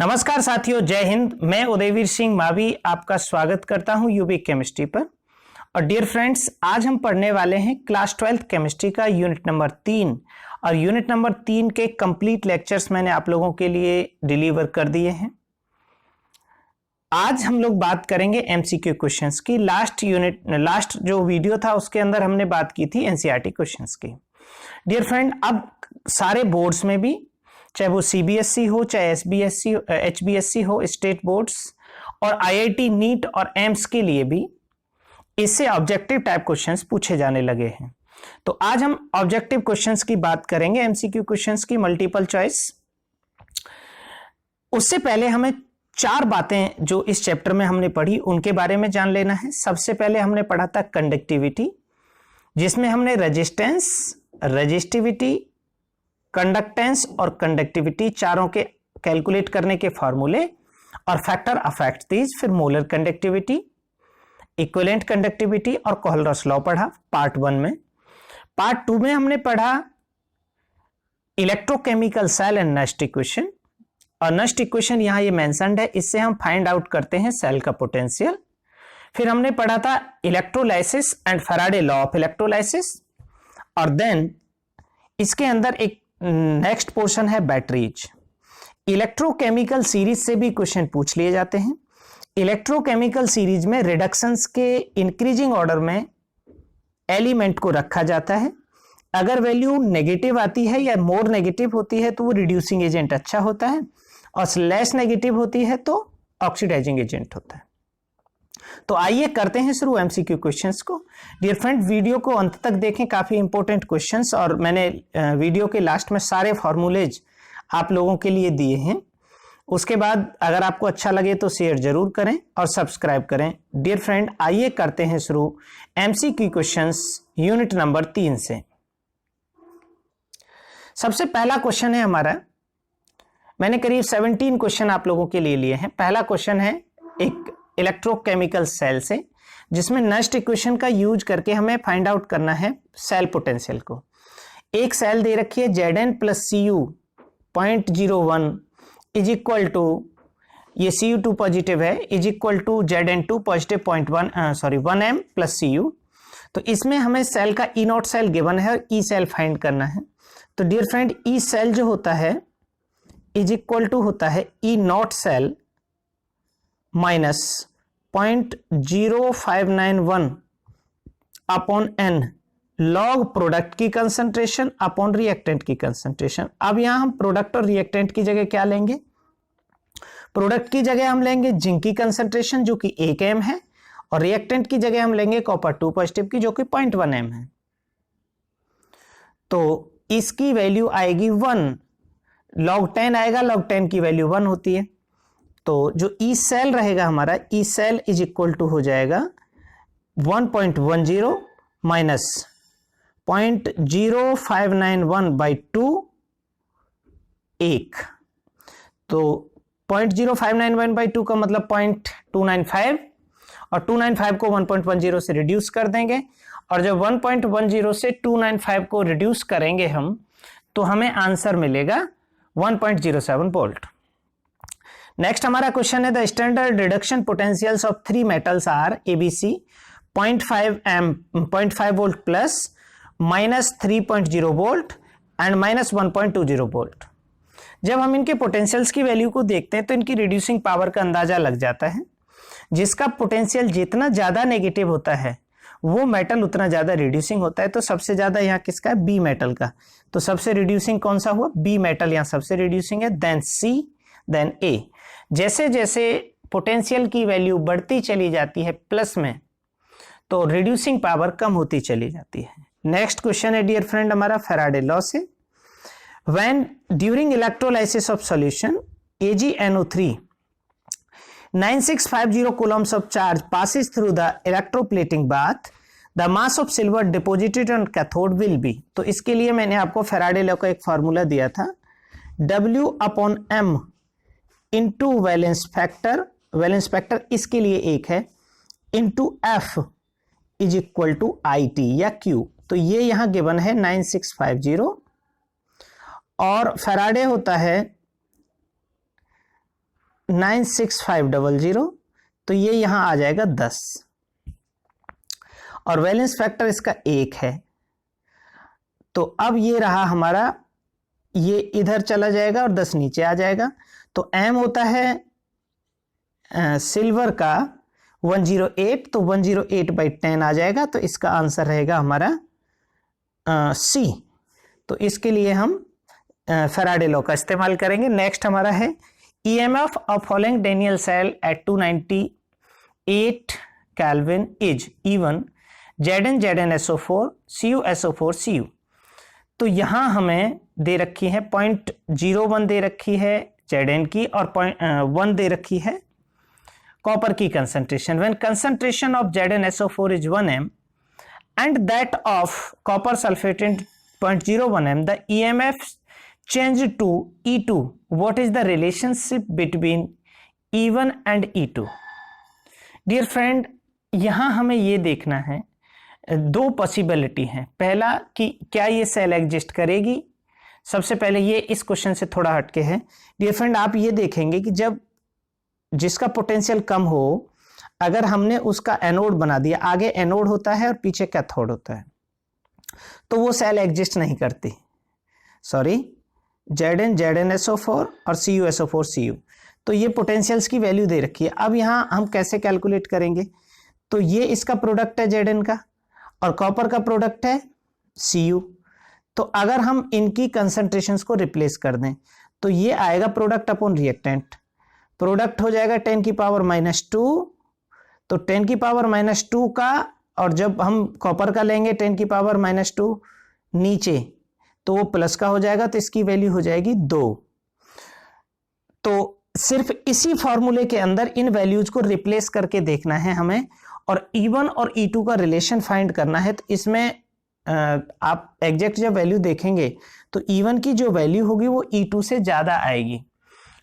नमस्कार साथियों, जय हिंद। मैं उदयवीर सिंह मावी आपका स्वागत करता हूं यूबी केमिस्ट्री पर। और डियर फ्रेंड्स, आज हम पढ़ने वाले हैं क्लास 12th केमिस्ट्री का यूनिट नंबर 3। और यूनिट नंबर 3 के कंप्लीट लेक्चर्स मैंने आप लोगों के लिए डिलीवर कर दिए हैं। आज हम लोग बात करेंगे एमसीक्यू क्वेश्चंस की। लास्ट जो वीडियो था उसके अंदर हमने बात की थी एनसीईआरटी क्वेश्चंस की। डियर फ्रेंड, अब सारे बोर्ड्स में भी, चाहे वो सीबीएसई हो, चाहे एसबीएसई एचबीएसई हो, स्टेट बोर्ड्स और आईआईटी नीट और एम्स के लिए भी इससे ऑब्जेक्टिव टाइप क्वेश्चंस पूछे जाने लगे हैं। तो आज हम ऑब्जेक्टिव क्वेश्चंस की बात करेंगे, एमसीक्यू क्वेश्चंस की, मल्टीपल चॉइस। उससे पहले हमें 4 बातें जो इस चैप्टर में हमने पढ़ी उनके बारे में जान लेना है। सबसे पहले हमने पढ़ा था कंडक्टिविटी, जिसमें हमने रेजिस्टेंस, रेजिस्टिविटी, कंडक्टेंस और कंडक्टिविटी चारों के कैलकुलेट करने के फॉर्मूले और फैक्टर अफेक्ट दीज, फिर मोलर कंडक्टिविटी, इक्विवेलेंट कंडक्टिविटी और कोहलरस लॉ पढ़ा पार्ट 1 में। पार्ट 2 में हमने पढ़ा electrochemical cell and Nernst equation. और नस्ट इक्वेशन यहां ये मेंशन्ड है, इससे हम फाइंड आउट करते हैं सेल का पोटेंशियल। फिर हमने पढ़ा था electrolysis and Faraday law of electrolysis. और देन इसके अंदर एक नेक्स्ट पोर्शन है बैटरीज। इलेक्ट्रोकेमिकल सीरीज से भी क्वेश्चन पूछ लिए जाते हैं। इलेक्ट्रोकेमिकल सीरीज में रिडक्शंस के इंक्रीजिंग ऑर्डर में एलिमेंट को रखा जाता है। अगर वैल्यू नेगेटिव आती है या मोर नेगेटिव होती है तो वो रिड्यूसिंग एजेंट अच्छा होता है, और लेस नेगेटिव होती है तो ऑक्सीडाइजिंग एजेंट होता है। तो आइए करते हैं शुरू एमसीक्यू क्वेश्चंस को। डियर फ्रेंड, वीडियो को अंत तक देखें, काफी इंपॉर्टेंट क्वेश्चंस, और मैंने वीडियो के लास्ट में सारे फॉर्मूलेज आप लोगों के लिए दिए हैं। उसके बाद अगर आपको अच्छा लगे तो शेयर जरूर करें और सब्सक्राइब करें। डियर फ्रेंड, आइए करते हैं शुरू एमसीक्यू क्वेश्चंस यूनिट नंबर 3 से। सबसे पहला क्वेश्चन है हमारा, मैंने करीब 17 क्वेश्चन आप लोगों के लिए लिए हैं। पहला क्वेश्चन है एक इलेक्ट्रोकेमिकल सेल से, जिसमें नस्ट इक्वेशन का यूज करके हमें फाइंड आउट करना है सेल पोटेंशियल को। एक सेल दे रखी है Zn plus Cu 0.01 is equal to, ये Cu2 पॉजिटिव है, is equal to Zn2 positive 1m plus Cu। तो इसमें हमें सेल का ई नॉट सेल गिवन है और ई सेल फाइंड करना है। तो डियर फ्रेंड, ई सेल जो होता है इज इक्वल टू होता है E naught cell minus 0.0591 upon n log product की कंसंट्रेशन अपॉन रिएक्टेंट की कंसंट्रेशन। अब यहां हम प्रोडक्ट और रिएक्टेंट की जगह क्या लेंगे? प्रोडक्ट की जगह हम लेंगे जिंक की कंसंट्रेशन जो कि 1 m है, और रिएक्टेंट की जगह हम लेंगे कॉपर 2 पॉजिटिव की जो कि 0.1 m है। तो इसकी वैल्यू आएगी 1, लॉग 10 आएगा, लॉग 10 की वैल्यू 1 होती है। तो जो ई सेल रहेगा हमारा, E cell is equal to हो जाएगा 1.10 माइनस 0.0591 बाई 2 1। तो 0.0591 बाई 2 का मतलब 0.295, और 295 को 1.10 से रिड्यूस कर देंगे, और जब 1.10 से 295 को रिड्यूस करेंगे हम, तो हमें आंसर मिलेगा 1.07 वोल्ट। नेक्स्ट हमारा क्वेश्चन है the standard reduction potentials of 3 metals are A B C 0.5 volt plus minus 3.0 volt and minus 1.20 volt. जब हम इनके पोटेंशियल्स की वैल्यू को देखते हैं तो इनकी रिड्यूसिंग पावर का अंदाजा लग जाता है। जिसका पोटेंशियल जितना ज्यादा नेगेटिव होता है वो मेटल उतना ज्यादा रिड्यूसिंग होता है। तो सबसे ज्यादा यहाँ किसका है? बी मेटल का। तो सबसे रिड्यूसिंग कौन सा हुआ? बी मेटल यहाँ सबसे रिड्यूसिंग है, देन सी, देन ए। जैसे जैसे पोटेंशियल की वैल्यू बढ़ती चली जाती है प्लस में, तो रिड्यूसिंग पावर कम होती चली जाती है। नेक्स्ट क्वेश्चन है डियर फ्रेंड हमारा फैराडे लॉ से। When during electrolysis of solution AgNO3 9650 coulombs of charge passes through the electroplating bath, the mass of silver deposited on cathode will be। तो इसके लिए मैंने आपको फैराडे लॉ का एक फॉर्मूला दिया था, W/m इंटू वैलेंस फैक्टर इसके लिए 1 है, into F is equal to IT या Q। तो ये यहां गिवन है 9650, और फैराडे होता है 96500, तो ये यहां आ जाएगा 10 और वैलेंस फैक्टर इसका 1 है। तो अब ये रहा हमारा, ये इधर चला जाएगा और 10 नीचे आ जाएगा। तो m होता है सिल्वर का 108, तो 108/10 आ जाएगा। तो इसका आंसर रहेगा हमारा C। तो इसके लिए हम फैराडे लॉ का इस्तेमाल करेंगे। नेक्स्ट हमारा है EMF of following Daniell cell at 298 kelvin is E1 ZnZnSO4 Cu SO4 Cu। तो यहां हमें दे रखी है 0.01 दे रखी है Zn की और 1 दे रखी है कॉपर की concentration. When concentration of ZnSO4 is 1 m and that of copper sulfate in 0.01 m, the EMF changed to E2. What is the relationship between E1 and E2? Dear friend, यहाँ हमें ये देखना है, दो पॉसिबिलिटी हैं। पहला कि क्या ये सेल एग्जिस्ट करेगी। सबसे पहले ये इस क्वेश्चन से थोड़ा हटके है। डियर फ्रेंड, आप ये देखेंगे कि जब जिसका पोटेंशियल कम हो, अगर हमने उसका एनोड बना दिया, आगे एनोड होता है और पीछे कैथोड होता है, तो वो सेल एग्जिस्ट नहीं करती। सॉरी, ZnSO4 और CuSO4 Cu। तो ये पोटेंशियल्स की वैल्यू दे रखी है। अब यहाँ हम कैसे कैलकुलेट करेंगे? तो ये इसका प्रोडक्ट है Zn का और कॉपर का प्रोडक्ट है Cu। तो अगर हम इनकी कंसंट्रेशंस को रिप्लेस कर दें तो ये आएगा प्रोडक्ट अपॉन रिएक्टेंट। प्रोडक्ट हो जाएगा 10⁻²। तो 10⁻² का, और जब हम कॉपर का लेंगे 10⁻² नीचे, तो वो प्लस का हो जाएगा, तो इसकी वैल्यू हो जाएगी 2। तो सिर्फ इसी फॉर्मूले के अंदर इन वैल्यूज को रिप्लेस करके देखना है हमें, और E1 और E2 का रिलेशन फाइंड करना है। तो इसमें आप एग्जैक्ट जब वैल्यू देखेंगे तो E1 की जो वैल्यू होगी वो E2 से ज्यादा आएगी,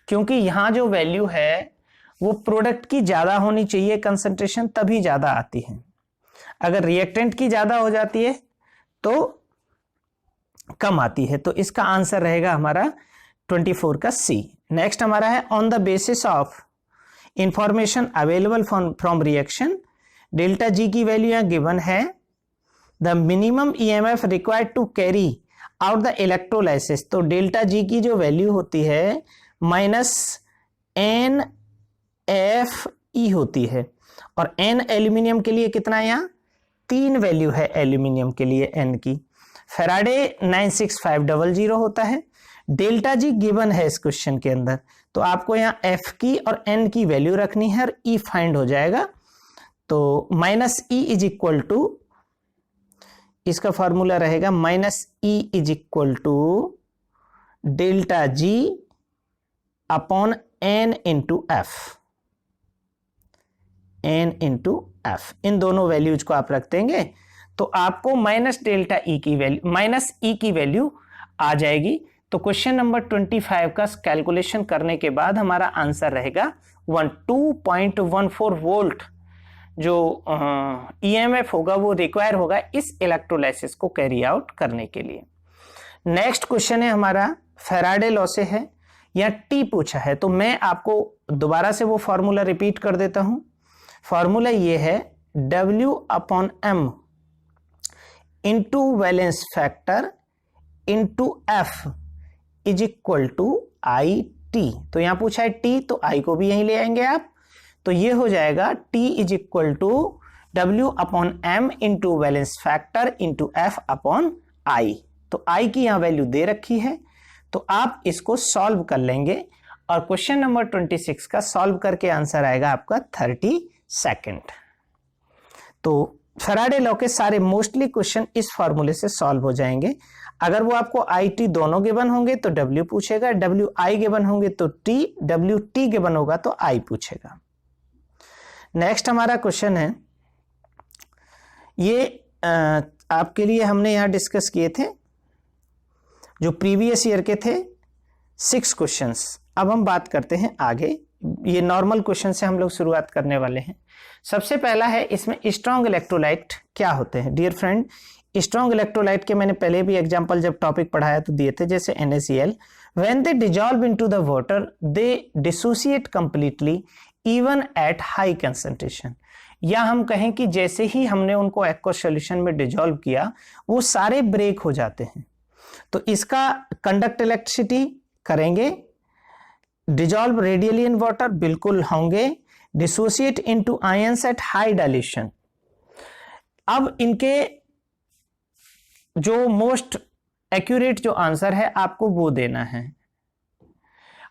क्योंकि यहाँ जो वैल्यू है वो प्रोडक्ट की ज्यादा होनी चाहिए कंसंट्रेशन, तभी ज्यादा आती है। अगर रिएक्टेंट की ज्यादा हो जाती है तो कम आती है। तो इसका आंसर रहेगा हमारा 24 का C। नेक्स्ट हमारा है on the basis of information available from reaction, delta G की वैल्यू यहाँ गिवन है। The minimum EMF required to carry out the electrolysis. तो डेल्टा G की जो वैल्यू होती है -NFE होती है, और N एल्यूमिनियम के लिए कितना है यहाँ 3 वैल्यू है एल्यूमिनियम के लिए N की। फैराडे 96500 होता है। डेल्टा G गिवन है इस क्वेश्चन के अंदर, तो आपको यहाँ F की और N की वैल्यू रखनी है और E फाइंड हो जाएगा। तो -E इज इक्वल टू, इसका फॉर्मूला रहेगा -E is equal to delta G upon N into F। N into F, इन दोनों वैल्यूज को आप रख देंगे तो आपको -E की वैल्यू आ जाएगी। तो क्वेश्चन नंबर 25 का कैलकुलेशन करने के बाद हमारा आंसर रहेगा 2.14 वोल्ट जो EMF होगा वो रिक्वायर होगा इस इलेक्ट्रोलाइसिस को कैरी आउट करने के लिए। नेक्स्ट क्वेश्चन है हमारा फैराडे लॉ से है, या T पूछा है। तो मैं आपको दोबारा से वो फॉर्मूला रिपीट कर देता हूं। फॉर्मूला ये है W/m into valence factor into F is equal to IT। तो यहां पूछा है T, तो I को भी यहीं ले आएंगे आप। तो ये हो जाएगा T is equal to W/m into valence factor into F upon I। तो I की यहां वैल्यू दे रखी है, तो आप इसको सॉल्व कर लेंगे और क्वेश्चन नंबर 26 का सॉल्व करके आंसर आएगा आपका 32। तो फैराडे लॉ के सारे मोस्टली क्वेश्चन इस फॉर्मूले से सॉल्व हो जाएंगे। अगर वो आपको IT दोनों गिवन होंगे तो W पूछेगा, WI गिवन होंगे तो T, WT गिवन होगा तो I पूछेगा। नेक्स्ट हमारा क्वेश्चन है, ये आपके लिए हमने यहां डिस्कस किए थे जो प्रीवियस ईयर के थे 6 क्वेश्चंस। अब हम बात करते हैं आगे, ये नॉर्मल क्वेश्चन से हम लोग शुरुआत करने वाले हैं। सबसे पहला है इसमें स्ट्रॉन्ग इलेक्ट्रोलाइट क्या होते हैं। डियर फ्रेंड, स्ट्रॉन्ग इलेक्ट्रोलाइट के मैंने पहले भी एग्जांपल जब टॉपिक पढ़ाया तो दिए थे, जैसे NaCl। When they dissolve into the water, they dissociate completely even at high concentration. या हम कहें कि जैसे ही हमने उनको एक्वस सॉल्यूशन में डिजॉल्व किया वो सारे ब्रेक हो जाते हैं। तो इसका कंडक्ट इलेक्ट्रिसिटी करेंगे, डिजॉल्व रेडियली इन वाटर बिल्कुल होंगे, dissociate into ions at high dilution. अब इनके जो मोस्ट एक्यूरेट जो आंसर है आपको वो देना है।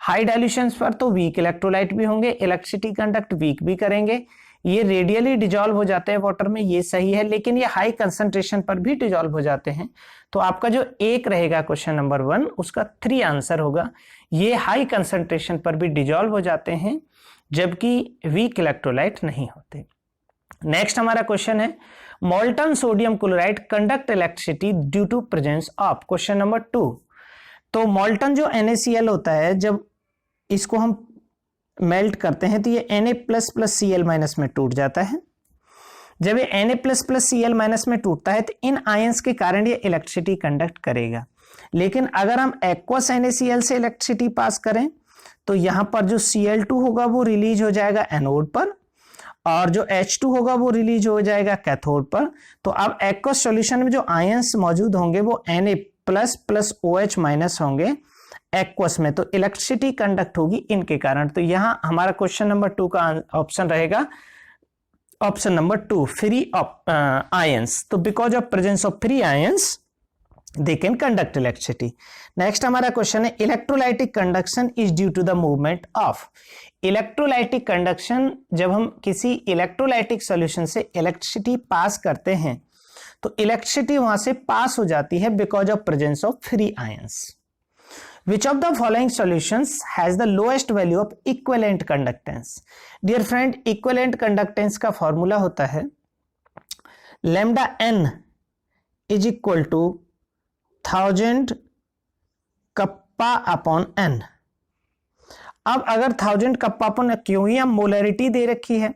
हाई डाइल्यूशन पर तो वीक इलेक्ट्रोलाइट भी होंगे, इलेक्ट्रिसिटी कंडक्ट वीक भी करेंगे, ये रेडियली डिजॉल्व हो जाते हैं वाटर में, ये सही है, लेकिन ये हाई कंसंट्रेशन पर भी डिजॉल्व हो जाते हैं। तो आपका जो एक रहेगा क्वेश्चन नंबर 1 उसका 3 आंसर होगा। ये हाई कंसंट्रेशन पर भी डिजॉल्व हो जाते हैं जबकि वीक इलेक्ट्रोलाइट नहीं होते। नेक्स्ट हमारा क्वेश्चन है molten sodium chloride conduct electricity due to presence of, question number 2। तो मोल्टन जो NaCl होता है, जब इसको हम मेल्ट करते हैं तो ये Na++Cl- में टूट जाता है। जब ये Na++Cl- में टूटता है तो इन आयंस के कारण ये इलेक्ट्रिसिटी कंडक्ट करेगा। लेकिन अगर हम एक्वस NaCl से इलेक्ट्रिसिटी पास करें तो यहां पर जो Cl2 होगा वो रिलीज हो जाएगा एनोड पर और जो H2 होगा वो रिलीज हो जाएगा कैथोड पर। तो अब एक्वस सॉल्यूशन में जो आयंस मौजूद होंगे वो Na++OH- होंगे एक्वस में, तो इलेक्ट्रिसिटी कंडक्ट होगी इनके कारण। तो यहां हमारा क्वेश्चन नंबर 2 का ऑप्शन रहेगा ऑप्शन नंबर 2, फ्री आयंस। तो because of presence of free ions they can conduct electricity. Next हमारा क्वेश्चन है electrolytic conduction is due to the movement of. Electrolytic conduction, जब हम किसी इलेक्ट्रोलाइटिक सॉल्यूशन से electricity pass करते हैं तो इलेक्ट्रिसिटी वहां से पास हो जाती है because of presence of free ions. Which of the following solutions has the lowest value of equivalent conductance? Dear friend, equivalent conductance का फॉर्मूला होता है lambda n is equal to 1000 kappa upon n। अब अगर 1000 kappa upon, क्यों ही हम molarity दे रखी है,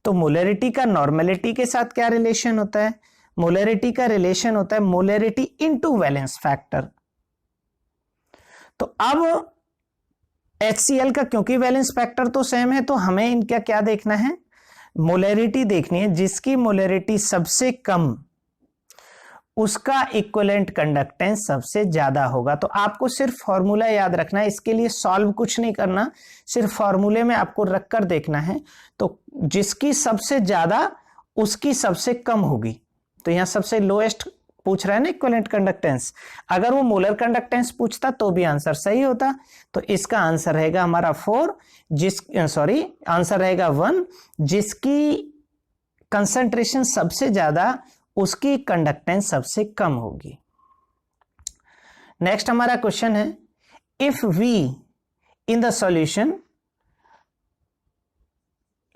तो मोलरिटी का नॉर्मेलिटी के साथ क्या रिलेशन होता है? मोलरिटी का रिलेशन होता है मोलरिटी इनटू वैलेंस फैक्टर। तो अब HCl का क्योंकि वैलेंस फैक्टर तो सेम है तो हमें इनका क्या देखना है? मोलरिटी देखनी है। जिसकी मोलरिटी सबसे कम उसका इक्विवेलेंट कंडक्टेंस सबसे ज्यादा होगा। तो आपको सिर्फ फॉर्मूला याद रखना है, इसके लिए सॉल्व कुछ नहीं करना, सिर्फ फॉर्मूले में आपको रखकर देखना है। तो जिसकी सबसे ज्यादा उसकी सबसे कम होगी। तो यहां सबसे लोएस्ट पूछ रहा है ना इक्विवेलेंट कंडक्टेंस, अगर वो मोलर कंडक्टेंस पूछता तो भी आंसर सही होता। तो इसका आंसर रहेगा हमारा 4, आंसर रहेगा 1, जिसकी कंसंट्रेशन सबसे ज्यादा उसकी कंडक्टेंस सबसे कम होगी। नेक्स्ट हमारा क्वेश्चन है if we in the solution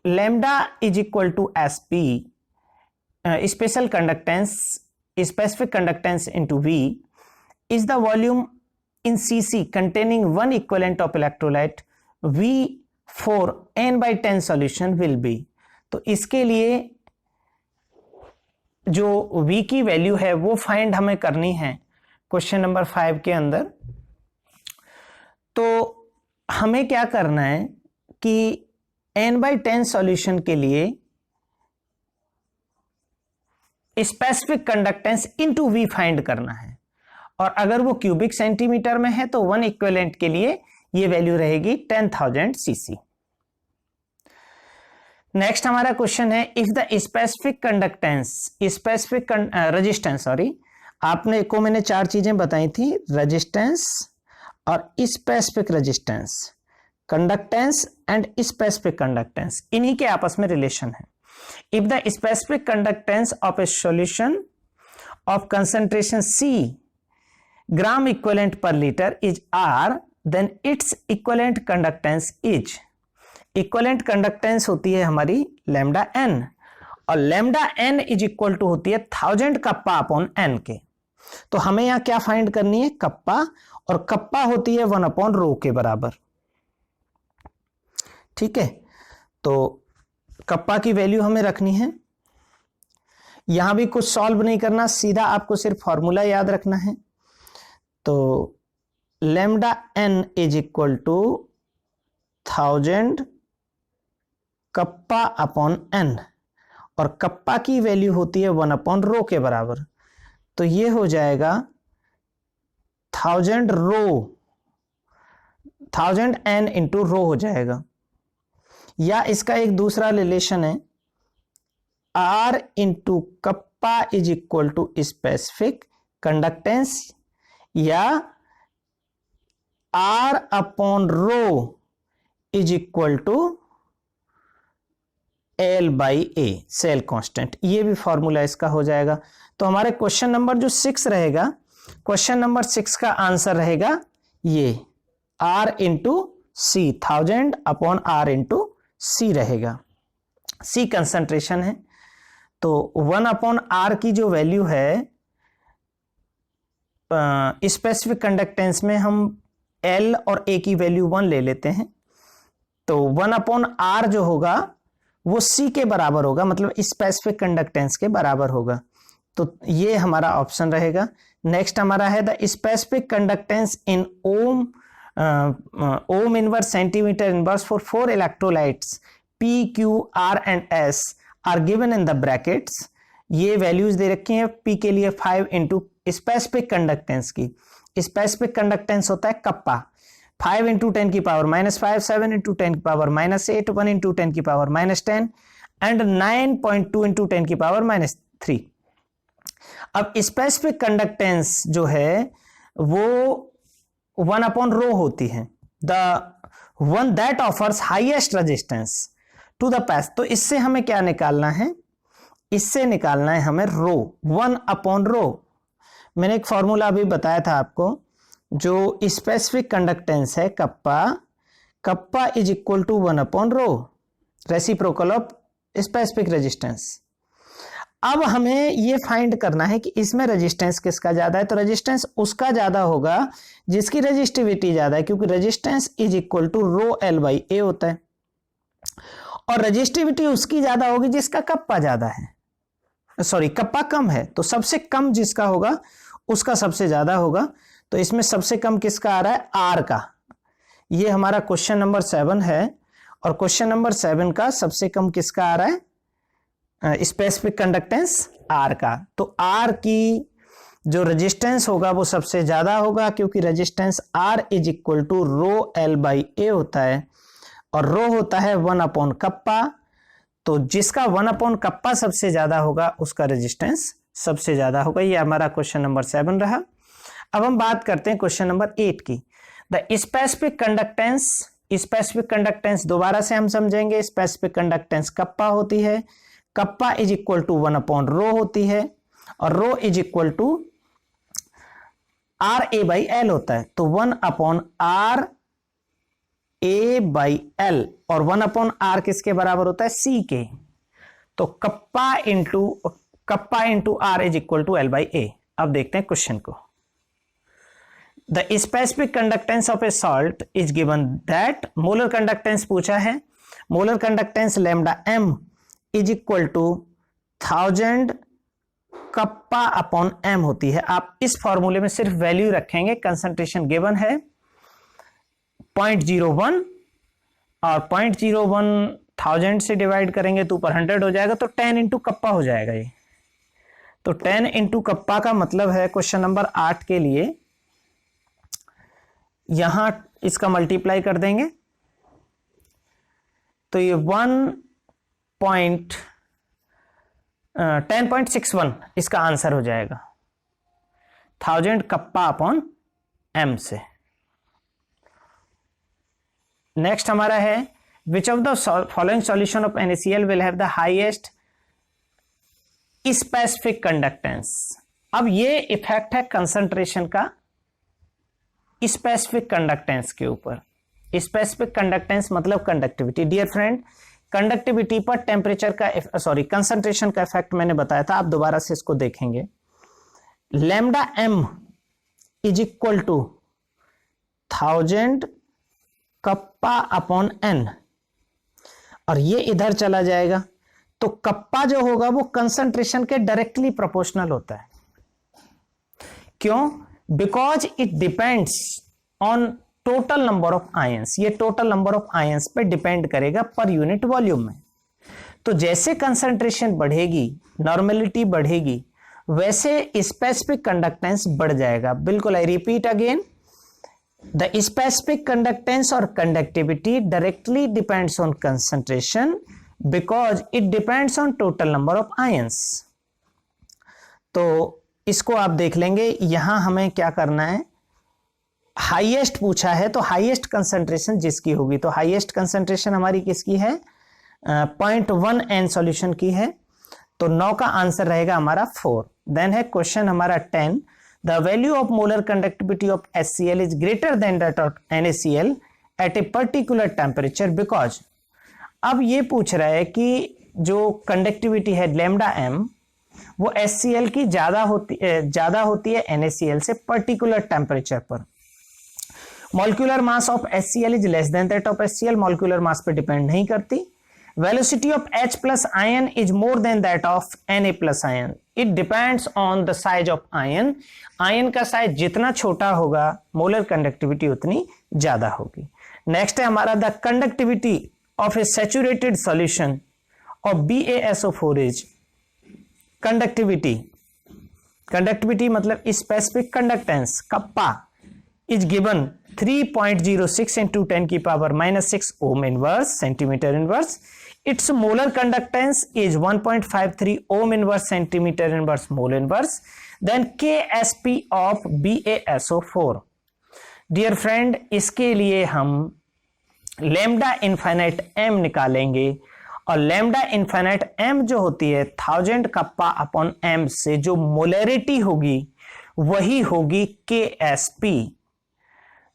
lambda is equal to SP, special conductance specific conductance into V is the volume in Cc containing one equivalent of electrolyte, V for n/10 solution will be। तो इसके लिए जो V की value है वो find हमें करनी है क्वेश्चन नंबर 5 के अंदर। तो हमें क्या करना है कि n/10 सॉल्यूशन के लिए specific conductance into V find करना है, और अगर वो क्यूबिक सेंटीमीटर में है तो 1 इक्विवेलेंट के लिए ये वैल्यू रहेगी 10,000 cc। नेक्स्ट हमारा क्वेश्चन है if the specific conductance, specific resistance, आपने को मैंने 4 चीजें बताई थी, रेजिस्टेंस और specific resistance, conductance and specific conductance, इन्हीं के आपस में रिलेशन है। If the specific conductance of a solution of concentration C gram equivalent per liter is R, then its equivalent conductance is, equivalent conductance होती है हमारी lambda n, और lambda n is equal to होती है 1000 kappa upon n के। तो हमें यहाँ क्या फाइंड करनी है? कप्पा, और कप्पा होती है 1 अपॉन रो के बराबर। ठीक है, तो कप्पा की वैल्यू हमें रखनी है। यहां भी कुछ सॉल्व नहीं करना, सीधा आपको सिर्फ फॉर्मूला याद रखना है। तो lambda n is equal to 1000 kappa upon n, और कप्पा की वैल्यू होती है 1 अपॉन रो के बराबर, तो ये हो जाएगा 1000 रो, 1000 n इंटू रो हो जाएगा। या इसका एक दूसरा रिलेशन है, r into kappa is equal to specific conductance, या r upon rho is equal to L by A, cell constant. ये भी फॉर्मूला इसका हो जाएगा। तो हमारे क्वेश्चन नंबर जो 6 रहेगा, क्वेश्चन नंबर 6 का आंसर रहेगा ये R इंटू सी, 1000 अपॉन R इंटू सी रहेगा। सी कंसंट्रेशन है, तो 1 अपॉन R की जो वैल्यू है स्पेसिफिक कंडक्टेंस में हम L और A की वैल्यू 1 ले लेते हैं, तो 1 अपॉन R जो होगा वो C के बराबर होगा, मतलब स्पेसिफिक कंडक्टेंस के बराबर होगा। तो ये हमारा ऑप्शन रहेगा। नेक्स्ट हमारा है the specific conductance in ohm, ohm inverse centimetre inverse for 4 electrolytes P, Q, R and S are given in the brackets. ये वैल्यूज दे रखी हैं P के लिए 5 इंटू स्पेसिफिक कंडक्टेंस की। स्पेसिफिक कंडक्टेंस होता है कप्पा, 5 इंटू 10 की पावर -5, 7 इंटू 10 की पावर -8, 1 इंटू 10 की पावर -10 एंड 9.2 इंटू 10 की पावर -3। अब स्पेसिफिक कंडक्टेंस जो है वो 1 अपॉन रो होती है, the one that offers highest resistance to the pass. तो इससे हमें क्या निकालना है, इससे निकालना है हमें रो, 1 अपॉन रो। मैंने एक फॉर्मूला अभी बताया था आपको, जो स्पेसिफिक कंडक्टेंस है kappa, kappa is equal to 1 upon rho, reciprocal of specific resistance. अब हमें ये फाइंड करना है कि इसमें रेजिस्टेंस किसका ज्यादा है, तो रेजिस्टेंस उसका ज्यादा होगा जिसकी रेजिस्टिविटी ज्यादा है, क्योंकि resistance is equal to rho L by A होता है, और रेजिस्टिविटी उसकी ज्यादा होगी जिसका कप्पा ज्यादा है, सॉरी कप्पा कम है, तो सबसे कम जिसका होगा उसका सबसे ज्यादा होगा। तो इसमें सबसे कम किसका आ रहा है, R का। ये हमारा क्वेश्चन नंबर 7 है, और क्वेश्चन नंबर 7 का सबसे कम किसका आ रहा है, स्पेसिफिक कंडक्टेंस R का। तो R की जो रेजिस्टेंस होगा वो सबसे ज्यादा होगा, क्योंकि resistance R is equal to rho L by A होता है, और रो होता है 1 अपॉन कप्पा। तो जिसका 1 अपॉन कप्पा सबसे ज्यादा होगा उसका रेजिस्टेंस सबसे ज्यादा होगा। ये हमारा क्वेश्चन नंबर 7 रहा। अब हम बात करते हैं क्वेश्चन नंबर 8 की। The specific conductance, specific conductance दोबारा से हम समझेंगे। स्पेसिफिक कंडक्टेंस कप्पा होती है, kappa is equal to 1 upon rho होती है, और rho is equal to R A by L होता है। तो 1 upon R A by L, और 1 अपॉन आर किसके बराबर होता है, सी के। तो kappa into R is equal to L by A. अब देखते हैं क्वेश्चन को। The specific conductance of a salt is given that, molar conductance पूछा है, molar conductance lambda M is equal to 1000 kappa upon M होती है। आप इस फॉर्मूले में सिर्फ वैल्यू रखेंगे, कंसंट्रेशन गिवन है 0.01, और 0.01 1000 से डिवाइड करेंगे तो ऊपर 100 हो जाएगा, तो 10 इंटू कप्पा हो जाएगा ये। तो 10 इंटू कप्पा का मतलब है क्वेश्चन नंबर 8 के लिए यहां इसका मल्टीप्लाई कर देंगे, तो ये 10.61 इसका आंसर हो जाएगा 1000 कप्पा अपॉन एम से। नेक्स्ट हमारा है which of the following solution of NaCl will have the highest specific conductance. अब ये इफेक्ट है कंसंट्रेशन का स्पेसिफिक कंडक्टेंस के ऊपर। स्पेसिफिक कंडक्टेंस मतलब कंडक्टिविटी। डियर फ्रेंड, कंडक्टिविटी पर टेम्परेचर का, सॉरी कंसंट्रेशन का इफेक्ट मैंने बताया था, आप दोबारा से इसको देखेंगे। Lambda M is equal to 1000 kappa upon n, और ये इधर चला जाएगा, तो कप्पा जो होगा वो कंसंट्रेशन के डायरेक्टली प्रोपोर्शनल होता है। क्यों? Because it depends on total number of ions, ये टोटल नंबर ऑफ आयंस पे डिपेंड करेगा पर यूनिट वॉल्यूम में। तो जैसे कंसंट्रेशन बढ़ेगी, नॉर्मेलिटी बढ़ेगी, वैसे स्पेसिफिक कंडक्टेंस बढ़ जाएगा। बिल्कुल, I repeat again, the specific conductance और conductivity directly depends on concentration because it depends on total number of ions. तो इसको आप देख लेंगे, यहां हमें क्या करना है, हाईएस्ट पूछा है तो हाईएस्ट कंसंट्रेशन जिसकी होगी, तो हाईएस्ट कंसंट्रेशन हमारी किसकी है, 0.1 N सॉल्यूशन की है, तो 9 का आंसर रहेगा हमारा 4। देन है क्वेश्चन हमारा 10, the value of molar conductivity of HCl is greater than that of NaCl at a particular temperature because. अब ये पूछ रहा है कि जो कंडक्टिविटी है लैम्डा m वो HCl की ज्यादा होती है NaCl से पर्टिकुलर टेम्परेचर पर। Molecular mass of HCl is less than that of HCl, molecular mass पे डिपेंड नहीं करती। Velocity of H plus ion is more than that of Na plus ion, it depends on the size of ion. Ion का size जितना छोटा होगा molar conductivity उतनी ज्यादा होगी। नेक्स्ट है हमारा the conductivity of a saturated solution of BaSO4 is, conductivity मतलब specific conductance kappa is given 3.06 into 10 की power -6 ohm inverse centimeter inverse. Its molar conductance is 1.53 ohm inverse centimeter inverse mole inverse. Then Ksp of BaSO4. Dear friend, इसके लिए हम lambda infinite m निकालेंगे और lambda infinite m जो होती है 1000 kappa upon m से जो मोलरिटी होगी वही होगी Ksp।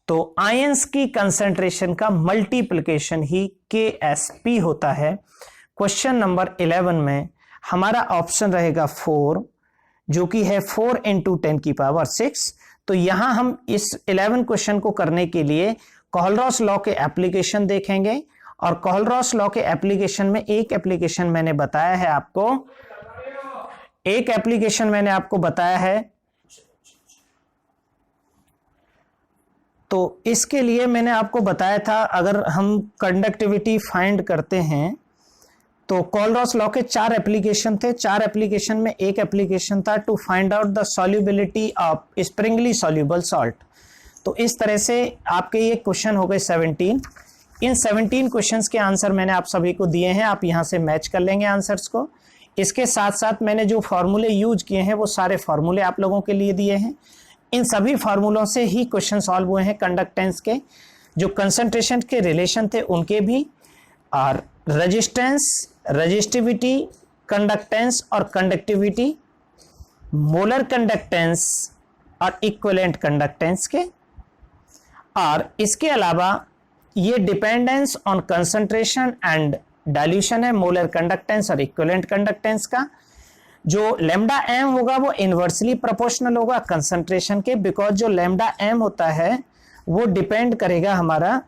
तो आयंस की कंसंट्रेशन का मल्टीप्लिकेशन ही Ksp होता है। क्वेश्चन नंबर 11 में हमारा ऑप्शन रहेगा 4, जो कि है 4 into 10 की पावर 6। तो यहां हम इस 11 क्वेश्चन को करने के लिए कोहलरॉस लॉ के एप्लीकेशन देखेंगे, और कोहलरॉस लॉ के एप्लीकेशन में एक एप्लीकेशन मैंने बताया है, तो इसके लिए मैंने आपको बताया था अगर हम कंडक्टिविटी फाइंड करते हैं तो कोहलरॉस लॉ के 4 एप्लीकेशन थे। 4 एप्लीकेशन में एक एप्लीकेशन था to find out the solubility of sparingly soluble salt. तो इस तरह से आपके ये क्वेश्चन हो गए 17। इन 17 क्वेश्चंस के आंसर मैंने आप सभी को दिए हैं, आप यहां से मैच कर लेंगे आंसर्स को। इसके साथ साथ मैंने जो फॉर्मूले यूज किए हैं वो सारे फॉर्मूले आप लोगों के लिए दिए हैं। इन सभी फार्मूलों से ही क्वेश्चन सॉल्व हुए हैं। कंडक्टेंस के जो कंसंट्रेशन के रिलेशन थे उनके भी, और रेजिस्टेंस, रेजिस्टिविटी, कंडक्टेंस और कंडक्टिविटी, मोलर कंडक्टेंस और इक्विवेलेंट कंडक्टेंस के, और इसके अलावा ये dependence on concentration and dilution है मोलर कंडक्टेंस और इक्विवेलेंट कंडक्टेंस का। जो लैम्डा m होगा वो इनवर्सली प्रोपोर्शनल होगा कंसंट्रेशन के, बिकॉज जो लैम्डा m होता है वो डिपेंड करेगा हमारा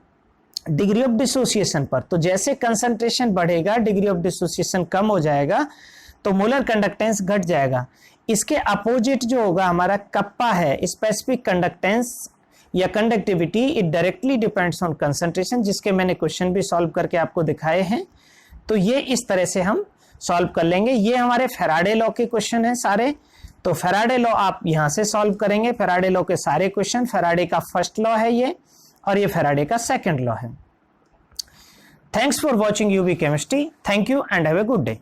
डिग्री ऑफ डिसोसिएशन पर। तो जैसे कंसंट्रेशन बढ़ेगा डिग्री ऑफ डिसोसिएशन कम हो जाएगा तो मोलर कंडक्टेंस घट जाएगा। इसके अपोजिट जो होगा हमारा कप्पा है, स्पेसिफिक कंडक्टेंस या conductivity, it directly depends on concentration, जिसके मैंने क्वेश्चन भी सॉल्व करके आपको दिखाए हैं। तो ये इस तरह से हम सॉल्व कर लेंगे। ये हमारे फैराडे लॉ के क्वेश्चन हैं सारे, तो फैराडे लॉ आप यहां से सॉल्व करेंगे। फैराडे लॉ के सारे क्वेश्चन, फैराडे का फर्स्ट लॉ है ये, और ये फैराडे का सेकंड लॉ है। Thanks for watching U B chemistry. Thank you and have a good day.